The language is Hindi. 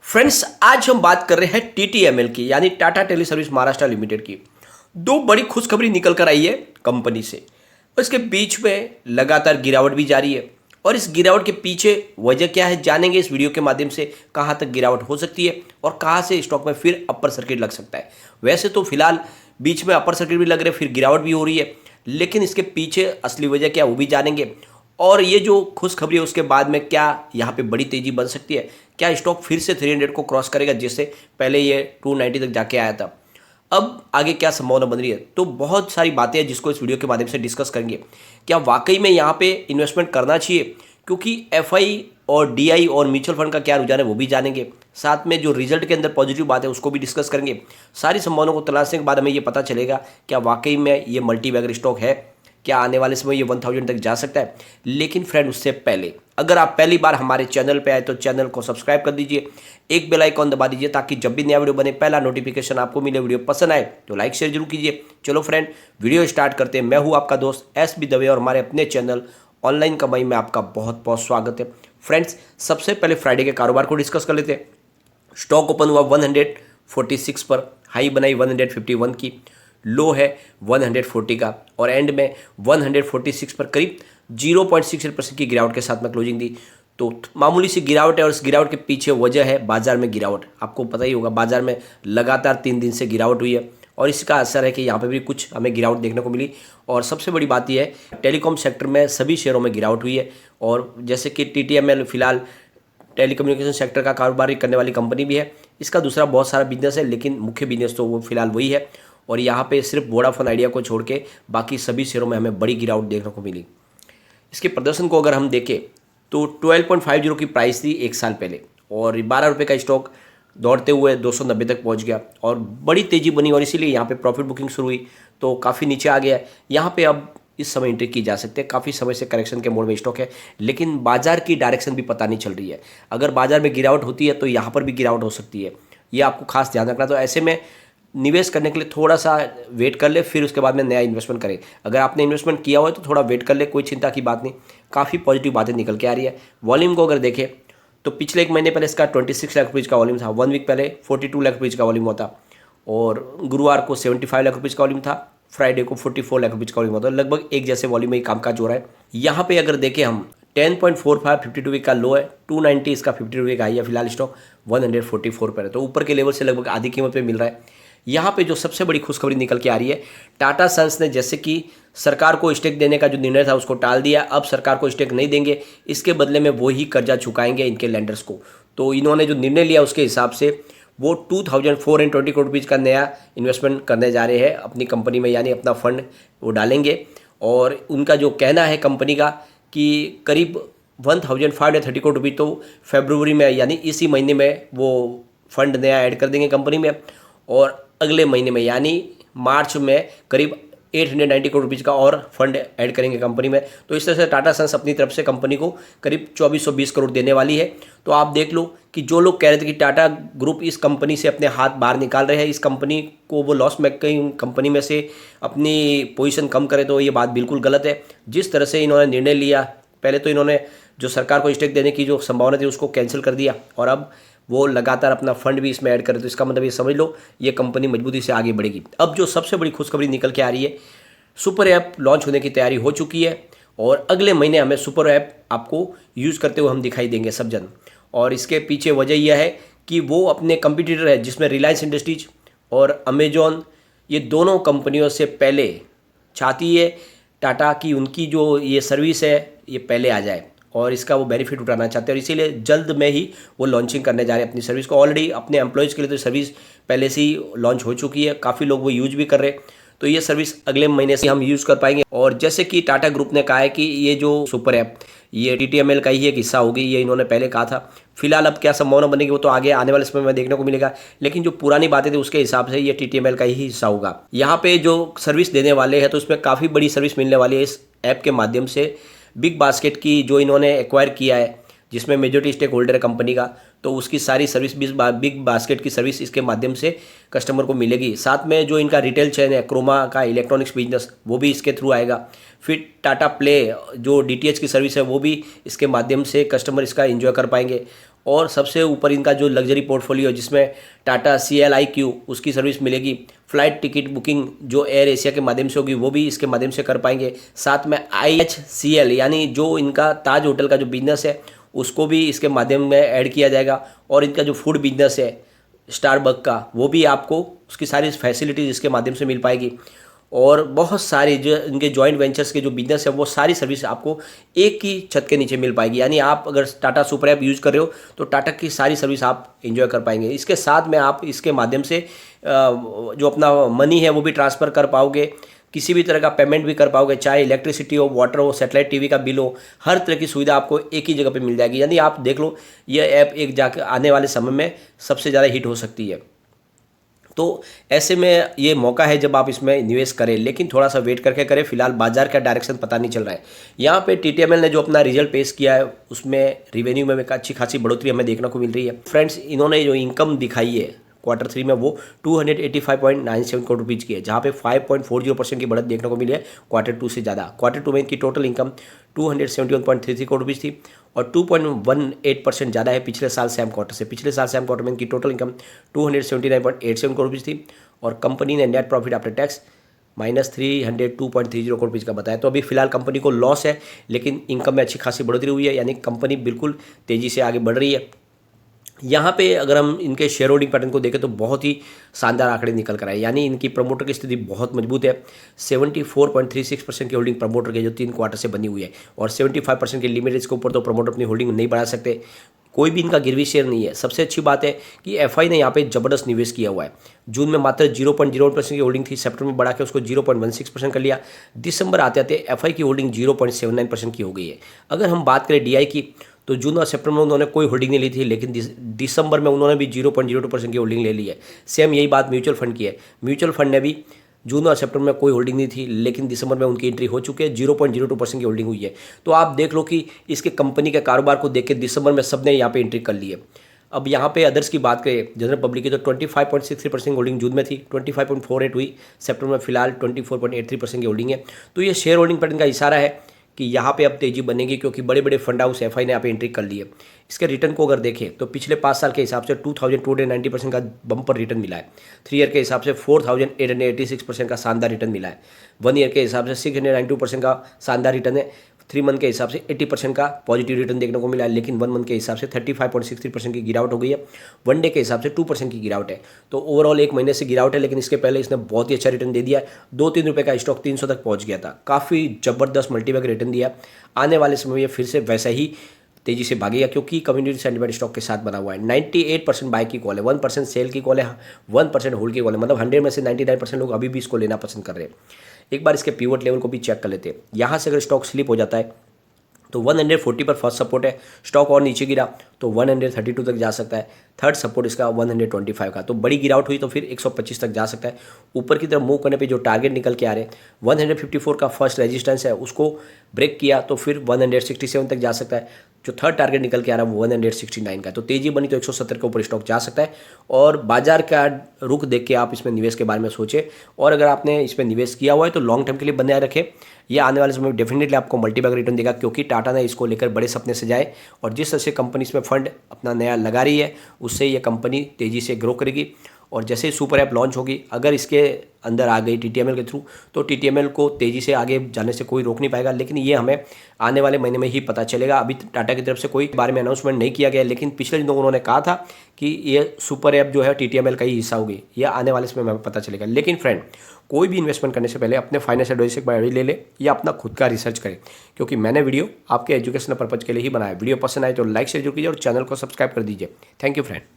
फ्रेंड्स, आज हम बात कर रहे हैं टीटीएमएल की, यानी Tata tele service Maharashtra limited की। दो बड़ी खुशखबरी निकल कर आई है कंपनी से। और इसके बीच में लगातार गिरावट भी जारी है, और इस गिरावट के पीछे वजह क्या है जानेंगे इस वीडियो के माध्यम से। कहाँ तक गिरावट हो सकती है और कहाँ से स्टॉक में फिर अपर सर्किट लग सकता है। वैसे तो फिलहाल बीच में अपर सर्किट भी लग रहे, फिर गिरावट भी हो रही है, लेकिन इसके पीछे असली वजह क्या है वो भी जानेंगे। और ये जो खुशखबरी है उसके बाद में क्या यहाँ पे बड़ी तेजी बन सकती है, क्या स्टॉक फिर से 300 को क्रॉस करेगा, जिससे पहले ये 290 तक जाके आया था। अब आगे क्या संभावना बन रही है, तो बहुत सारी बातें हैं जिसको इस वीडियो के माध्यम से डिस्कस करेंगे। क्या वाकई में यहाँ पे इन्वेस्टमेंट करना चाहिए, क्योंकि एफआई और डीआई और म्यूचुअल फंड का क्या रुझान है वो भी जानेंगे। साथ में जो रिजल्ट के अंदर पॉजिटिव बात है उसको भी डिस्कस करेंगे। सारी संभावनाओं को तलाशने के बाद हमें ये पता चलेगा क्या वाकई में ये मल्टी बैगर स्टॉक है, क्या आने वाले समय ये 1000 तक जा सकता है। लेकिन फ्रेंड, उससे पहले अगर आप पहली बार हमारे चैनल पे आए तो चैनल को सब्सक्राइब कर दीजिए, एक बेल आइकॉन दबा दीजिए ताकि जब भी नया वीडियो बने पहला नोटिफिकेशन आपको मिले। वीडियो पसंद आए तो लाइक शेयर जरूर कीजिए। चलो फ्रेंड, वीडियो स्टार्ट करते हैं। मैं हूँ आपका दोस्त एस बी दवे और हमारे अपने चैनल ऑनलाइन कमाई में आपका बहुत बहुत स्वागत है। फ्रेंड्स, सबसे पहले फ्राइडे के कारोबार को डिस्कस कर लेते हैं। स्टॉक ओपन हुआ 146 पर, हाई बनाई 151 की, लो है 140 का, और एंड में 146 पर करीब 0.6% की गिरावट के साथ में क्लोजिंग दी। तो मामूली सी गिरावट है, और इस गिरावट के पीछे वजह है बाजार में गिरावट। आपको पता ही होगा बाजार में लगातार 3 दिन से गिरावट हुई है, और इसका असर है कि यहाँ पे भी कुछ हमें गिरावट देखने को मिली। और सबसे बड़ी बात यह है टेलीकॉम सेक्टर में सभी शेयरों में गिरावट हुई है। और जैसे कि टीटीएमएल फिलहाल टेलीकम्युनिकेशन सेक्टर का कारोबार करने वाली कंपनी भी है, इसका दूसरा बहुत सारा बिजनेस है, लेकिन मुख्य बिजनेस तो वो फिलहाल वही है। और यहाँ पे सिर्फ वोडाफोन आइडिया को छोड़ के बाकी सभी शेयरों में हमें बड़ी गिरावट देखने को मिली। इसके प्रदर्शन को अगर हम देखें तो 12.50 की प्राइस थी एक साल पहले, और 12 रुपये का स्टॉक दौड़ते हुए 290 तक पहुँच गया, और बड़ी तेज़ी बनी, और इसीलिए यहाँ पे प्रॉफिट बुकिंग शुरू हुई तो काफ़ी नीचे आ गया है। यहाँ पे अब इस समय एंट्री की जा सकती है। काफ़ी समय से करेक्शन के मोड में स्टॉक है, लेकिन बाजार की डायरेक्शन भी पता नहीं चल रही है। अगर बाजार में गिरावट होती है तो यहाँ पर भी गिरावट हो सकती है, ये आपको खास ध्यान रखना। तो ऐसे में निवेश करने के लिए थोड़ा सा वेट कर ले, फिर उसके बाद में नया इन्वेस्टमेंट करें। अगर आपने इन्वेस्टमेंट किया हुआ है तो थोड़ा वेट कर ले, कोई चिंता की बात नहीं। काफ़ी पॉजिटिव बातें निकल के आ रही है। वॉल्यूम को अगर देखें तो पिछले एक महीने पहले इसका 26 लाख रुपीज़ का वॉल्यूम था, 1 वीक पहले 42 लाख रुपीज़ का वॉल्यूम होता, और गुरुवार को 75 लाख रुपीज़ का वॉल्यूम था, फ्राइडे को 44 लाख रुपीज़ का वॉल्यूम होता है। लगभग एक जैसे वॉल्यूम में ही कामकाज हो रहा है। यहाँ पे अगर देखें हम 10.45 52 वीक का लो है, 290 इसका 52 वीक हाई है। फिलहाल स्टॉक 144 पर है, तो ऊपर के लेवल से लगभग आधी कीमत पे मिल रहा है। यहाँ पे जो सबसे बड़ी खुशखबरी निकल के आ रही है, टाटा सन्स ने जैसे कि सरकार को स्टेक देने का जो निर्णय था उसको टाल दिया। अब सरकार को स्टेक नहीं देंगे, इसके बदले में वो ही कर्जा चुकाएंगे इनके लैंडर्स को। तो इन्होंने जो निर्णय लिया उसके हिसाब से वो 2420 करोड़ रुपीज़ का नया इन्वेस्टमेंट करने जा रहे हैं अपनी कंपनी में, यानी अपना फंड वो डालेंगे। और उनका जो कहना है कंपनी का कि करीब 1530 करोड़ रुपये तो फरवरी में, यानी इसी महीने में वो फंड नया ऐड कर देंगे कंपनी में, और अगले महीने में यानी मार्च में करीब 890 करोड़ रुपीज़ का और फंड ऐड करेंगे कंपनी में। तो इस तरह से टाटा सन्स अपनी तरफ से कंपनी को करीब 2420 करोड़ देने वाली है। तो आप देख लो कि जो लोग कह रहे थे कि टाटा ग्रुप इस कंपनी से अपने हाथ बाहर निकाल रहे हैं, इस कंपनी को वो लॉस मेकिंग कंपनी में से अपनी पोजीशन कम करे, तो ये बात बिल्कुल गलत है। जिस तरह से इन्होंने निर्णय लिया, पहले तो इन्होंने जो सरकार को स्टेक देने की जो संभावना थी उसको कैंसिल कर दिया, और अब वो लगातार अपना फंड भी इसमें ऐड करे। तो इसका मतलब ये समझ लो ये कंपनी मजबूती से आगे बढ़ेगी। अब जो सबसे बड़ी खुशखबरी निकल के आ रही है, सुपर ऐप लॉन्च होने की तैयारी हो चुकी है, और अगले महीने हमें सुपर ऐप आपको यूज़ करते हुए हम दिखाई देंगे सब जन। और इसके पीछे वजह यह है कि वो अपने कंपटीटर है जिसमें रिलायंस इंडस्ट्रीज और अमेजॉन, ये दोनों कंपनियों से पहले चाहती है टाटा की उनकी जो ये सर्विस है ये पहले आ जाए, और इसका वो बेनिफिट उठाना चाहते हैं। और इसीलिए जल्द में ही वो लॉन्चिंग करने जा रहे हैं अपनी सर्विस को। ऑलरेडी अपने एम्प्लॉयज़ के लिए तो सर्विस पहले से ही लॉन्च हो चुकी है, काफ़ी लोग वो यूज भी कर रहे हैं। तो ये सर्विस अगले महीने से हम यूज़ कर पाएंगे। और जैसे कि टाटा ग्रुप ने कहा है कि ये जो सुपर ऐप ये टीटीएमएल का ही एक हिस्सा होगी, ये इन्होंने पहले कहा था। फिलहाल अब क्या संभावना बनेगी वो तो आगे आने वाले समय में देखने को मिलेगा, लेकिन जो पुरानी बातें थी उसके हिसाब से ये टीटीएमएल का ही हिस्सा होगा। यहाँ पे जो सर्विस देने वाले हैं तो उसमें काफ़ी बड़ी सर्विस मिलने वाली है इस ऐप के माध्यम से। बिग बास्केट की जो इन्होंने एक्वायर किया है, जिसमें मेजॉरिटी स्टेक होल्डर है कंपनी का, तो उसकी सारी सर्विस बिग बास्केट की सर्विस इसके माध्यम से कस्टमर को मिलेगी। साथ में जो इनका रिटेल चेन है क्रोमा का इलेक्ट्रॉनिक्स बिजनेस, वो भी इसके थ्रू आएगा। फिर टाटा प्ले जो डीटीएच की सर्विस है वो भी इसके माध्यम से कस्टमर इसका एंजॉय कर पाएंगे। और सबसे ऊपर इनका जो लग्जरी पोर्टफोलियो जिसमें टाटा CLIQ उसकी सर्विस मिलेगी। फ़्लाइट टिकट बुकिंग जो एयर एशिया के माध्यम से होगी वो भी इसके माध्यम से कर पाएंगे। साथ में IHCL यानी जो इनका ताज होटल का जो बिजनेस है उसको भी इसके माध्यम में ऐड किया जाएगा। और इनका जो फूड बिजनेस है स्टारबक का वो भी आपको उसकी सारी फैसिलिटीज़ इसके माध्यम से मिल पाएगी। और बहुत सारे जो इनके जॉइंट वेंचर्स के जो बिजनेस है वो सारी सर्विस आपको एक ही छत के नीचे मिल पाएगी। यानी आप अगर टाटा सुपर ऐप यूज़ कर रहे हो तो टाटा की सारी सर्विस आप एंजॉय कर पाएंगे। इसके साथ में आप इसके माध्यम से जो अपना मनी है वो भी ट्रांसफ़र कर पाओगे, किसी भी तरह का पेमेंट भी कर पाओगे, चाहे इलेक्ट्रिसिटी हो, वाटर हो, सैटेलाइट टीवी का बिल हो, हर तरह की सुविधा आपको एक ही जगह पे मिल जाएगी। यानी आप देख लो ये ऐप एक जाकर आने वाले समय में सबसे ज़्यादा हिट हो सकती है। तो ऐसे में ये मौका है जब आप इसमें निवेश करें, लेकिन थोड़ा सा वेट करके करें। फिलहाल बाजार का डायरेक्शन पता नहीं चल रहा है। यहाँ पे TTML ने जो अपना रिजल्ट पेश किया है उसमें रिवेन्यू में एक अच्छी खासी बढ़ोतरी हमें देखने को मिल रही है। फ्रेंड्स, इन्होंने जो इनकम दिखाई है Q3 में वो 285.97 करोड़ रुपीज़ की है, जहाँ पे 5.40% की बढ़त देखने को मिली है Q2 से ज़्यादा। Q2 में इनकी टोटल इनकम 271.33 करोड़ रुपीज़ थी और 2.18% ज़्यादा है पिछले साल सेम क्वार्टर से। पिछले साल सेम क्वार्टर में इनकी टोटल इनकम 279.87 करोड़ रुपीज़ थी और कंपनी ने net profit after tax -302.30 crore rupees का बताया। तो अभी फिलहाल कंपनी को लॉस है, लेकिन इनकम में अच्छी खासी बढ़ोतरी हुई है, यानी कंपनी बिल्कुल तेज़ी से आगे बढ़ रही है। यहाँ पे अगर हम इनके शेयर होल्डिंग पैटर्न को देखें तो बहुत ही शानदार आंकड़े निकल कर आए। यानी इनकी प्रमोटर की स्थिति बहुत मजबूत है। 74.36% की होल्डिंग प्रमोटर के जो 3 क्वार्टर से बनी हुई है और 75% के लिमिट इसके ऊपर तो प्रमोटर अपनी होल्डिंग नहीं बढ़ा सकते। कोई भी इनका गिरवी शेयर नहीं है। सबसे अच्छी बात है कि FI ने यहाँ पे जबरदस्त निवेश किया हुआ है। जून में मात्र 0.01% की होल्डिंग थी, सितंबर में बढ़ा के उसको 0.16% कर लिया। दिसंबर आते आते FI की होल्डिंग 0.79% की हो गई है। अगर हम बात करें DI की तो जून और सितंबर में उन्होंने कोई होल्डिंग नहीं ली थी, लेकिन दिसंबर में उन्होंने भी 0.02% की होल्डिंग ले ली है। सेम यही बात म्यूचुअल फंड की है। म्यूचुअल फंड ने भी जून और सितंबर में कोई होल्डिंग नहीं थी, लेकिन दिसंबर में उनकी एंट्री हो चुकी है, 0.02% की होल्डिंग हुई है। तो आप देख लो कि इसके कंपनी के कारोबार को देख के दिसंबर में सबने यहाँ पे एंट्री कर ली है। अब यहाँ पे अदर्स की बात करें जनरल पब्लिक की तो 25.63% होल्डिंग जून में थी, 25.48 हुई सितंबर में, फिलहाल 24.83% की होल्डिंग है। तो ये शेयर होल्डिंग पैटर्न का इशारा है कि यहाँ पे अब तेज़ी बनेगी, क्योंकि बड़े बड़े फंड हाउस FI ने यहाँ पे एंट्री कर ली है। इसके रिटर्न को अगर देखें तो पिछले 5 साल के हिसाब से 2290% का बम्पर रिटर्न मिला है। 3 ईयर के हिसाब से 4886% का शानदार रिटर्न मिला है। 1 ईयर के हिसाब से 692% का शानदार रिटर्न है। 3 मंथ के हिसाब से 80% का पॉजिटिव रिटर्न देखने को मिला है, लेकिन 1 मंथ के हिसाब से 35.63% की गिरावट हो गई है। 1 डे के हिसाब से 2% की गिरावट है। तो ओवरऑल 1 महीने से गिरावट है, लेकिन इसके पहले इसने बहुत ही अच्छा रिटर्न दे दिया है। 2-3 रुपये का स्टॉक 300 तक पहुंच गया था। काफ़ी जबरदस्त मल्टीबैग रिटर्न दिया। आने वाले समय में ये फिर से वैसा ही तेजी से भागेगा, क्योंकि कम्युनिटी सेंटिमेंट स्टॉक के साथ बना हुआ है। 98% बाय की कॉल है, 1% सेल की कॉल है, 1% होल्ड की कॉल है। मतलब 100 में से 99% लोग अभी भी इसको लेना पसंद कर रहे हैं। एक बार इसके पिवट लेवल को भी चेक कर लेते हैं। यहाँ से अगर स्टॉक स्लिप हो जाता है तो 140 पर फर्स्ट सपोर्ट है। स्टॉक और नीचे गिरा तो 132 तक जा सकता है। थर्ड सपोर्ट इसका 125 का। तो बड़ी गिरावट हुई तो फिर 125 तक जा सकता है। ऊपर की तरफ मूव करने पे जो टारगेट निकल के आ रहे हैं, 154 का फर्स्ट रेजिस्टेंस है, उसको ब्रेक किया तो फिर 167 तक जा सकता है। जो थर्ड टारगेट निकल के आ रहा है वो 169 का। तो तेजी बनी तो 170 के ऊपर स्टॉक जा सकता है। और बाजार का रुख देख के आप इसमें निवेश के बारे में सोचें, और अगर आपने इसमें निवेश किया हुआ है तो लॉन्ग टर्म के लिए बनाए रखें। यह आने वाले समय में डेफिनेटली आपको मल्टीबैग रिटर्न देगा, क्योंकि टाटा ने इसको लेकर बड़े सपने सजाए और जिस तरह से कंपनी इसमें फंड अपना नया लगा रही है उससे ये कंपनी तेज़ी से ग्रो करेगी। और जैसे ही सुपर ऐप लॉन्च होगी, अगर इसके अंदर आ गई TTML के थ्रू, तो TTML को तेज़ी से आगे जाने से कोई रोक नहीं पाएगा। लेकिन ये हमें आने वाले महीने में ही पता चलेगा। अभी टाटा की तरफ से कोई बारे में अनाउंसमेंट नहीं किया गया, लेकिन पिछले दिनों उन्होंने कहा था कि ये सुपर ऐप जो है TTML का ही हिस्सा होगी। यह आने वाले समय में हमें पता चलेगा। लेकिन फ्रेंड, कोई भी इन्वेस्टमेंट करने से पहले अपने फाइनेंशियल एडवाइजर से एक बार ले ले या अपना खुद का रिसर्च करें, क्योंकि मैंने वीडियो आपके एजुकेशनल पर्पज के लिए ही बनाया। वीडियो पसंद आए तो लाइक शेयर जरूर कीजिए और चैनल को सब्सक्राइब कर दीजिए। Thank you friend.